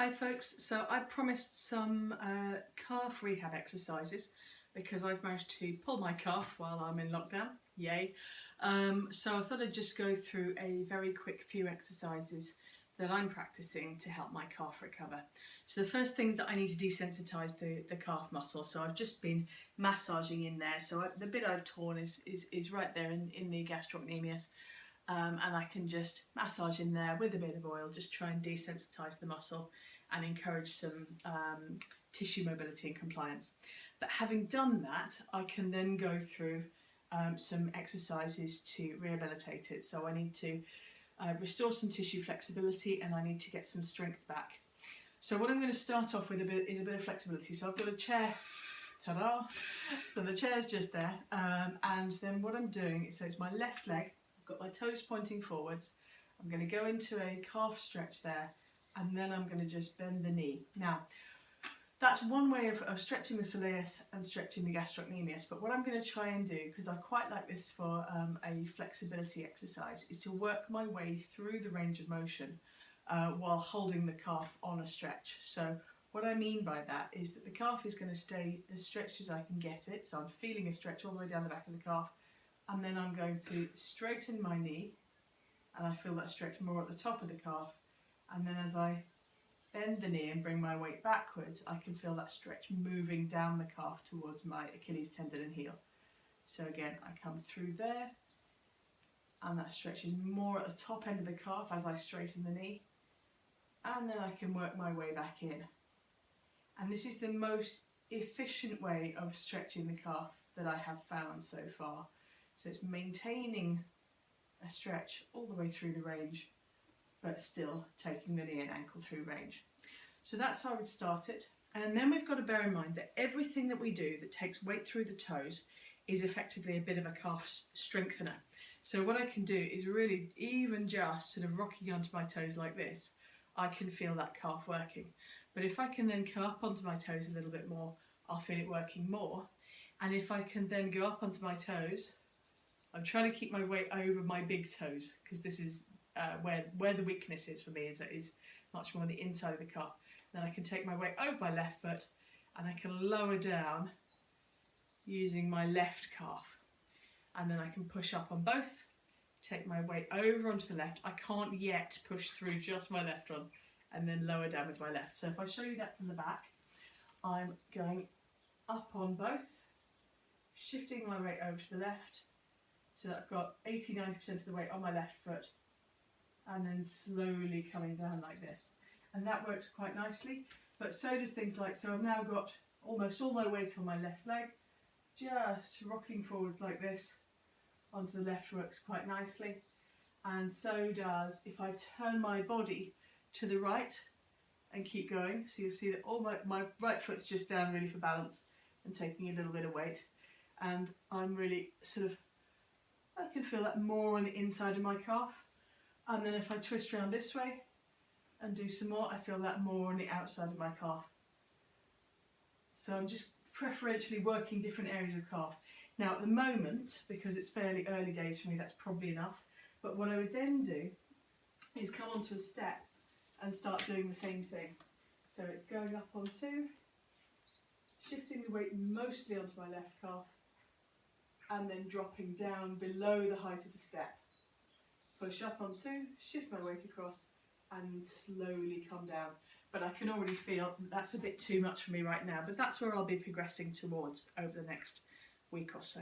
Hi folks, so I promised some calf rehab exercises because I've managed to pull my calf while I'm in lockdown, yay. So I thought I'd just go through a very quick few exercises that I'm practicing to help my calf recover. So the first thing is that I need to desensitise the calf muscle, so I've just been massaging in there, so the bit I've torn is right there in the gastrocnemius. And I can just massage in there with a bit of oil, just try and desensitise the muscle and encourage some tissue mobility and compliance. But having done that, I can then go through some exercises to rehabilitate it. So I need to restore some tissue flexibility and I need to get some strength back. So what I'm going to start off with is a bit of flexibility. So I've got a chair, ta-da! So the chair's just there, and then what I'm doing is, so it's my left leg, got my toes pointing forwards. I'm going to go into a calf stretch there, and then I'm going to just bend the knee. Now, that's one way of stretching the soleus and stretching the gastrocnemius, but what I'm going to try and do, because I quite like this for a flexibility exercise, is to work my way through the range of motion while holding the calf on a stretch. So what I mean by that is that the calf is going to stay as stretched as I can get it, so I'm feeling a stretch all the way down the back of the calf. And then I'm going to straighten my knee, and I feel that stretch more at the top of the calf. And then as I bend the knee and bring my weight backwards, I can feel that stretch moving down the calf towards my Achilles tendon and heel. So again, I come through there, and that stretch is more at the top end of the calf as I straighten the knee. And then I can work my way back in. And this is the most efficient way of stretching the calf that I have found so far. So it's maintaining a stretch all the way through the range, but still taking the knee and ankle through range. So that's how I would start it. And then we've got to bear in mind that everything that we do that takes weight through the toes is effectively a bit of a calf strengthener. So what I can do is really, even just sort of rocking onto my toes like this, I can feel that calf working. But if I can then come up onto my toes a little bit more, I'll feel it working more. And if I can then go up onto my toes, I'm trying to keep my weight over my big toes, because this is where the weakness is for me, is much more on the inside of the calf. Then I can take my weight over my left foot and I can lower down using my left calf. And then I can push up on both, take my weight over onto the left. I can't yet push through just my left one, and then lower down with my left. So if I show you that from the back, I'm going up on both, shifting my weight over to the left, so that I've got 80–90% of the weight on my left foot, and then slowly coming down like this. And that works quite nicely, but so does things like, so I've now got almost all my weight on my left leg, just rocking forwards like this onto the left works quite nicely. And so does if I turn my body to the right and keep going. So you'll see that all my right foot's just down really for balance and taking a little bit of weight. And I'm really sort of, I can feel that more on the inside of my calf. And then if I twist around this way and do some more, I feel that more on the outside of my calf. So I'm just preferentially working different areas of calf. Now at the moment, because it's fairly early days for me, that's probably enough. But what I would then do is come onto a step and start doing the same thing. So it's going up on two, shifting the weight mostly onto my left calf, and then dropping down below the height of the step. Push up on two, shift my weight across, and slowly come down. But I can already feel that's a bit too much for me right now, but that's where I'll be progressing towards over the next week or so.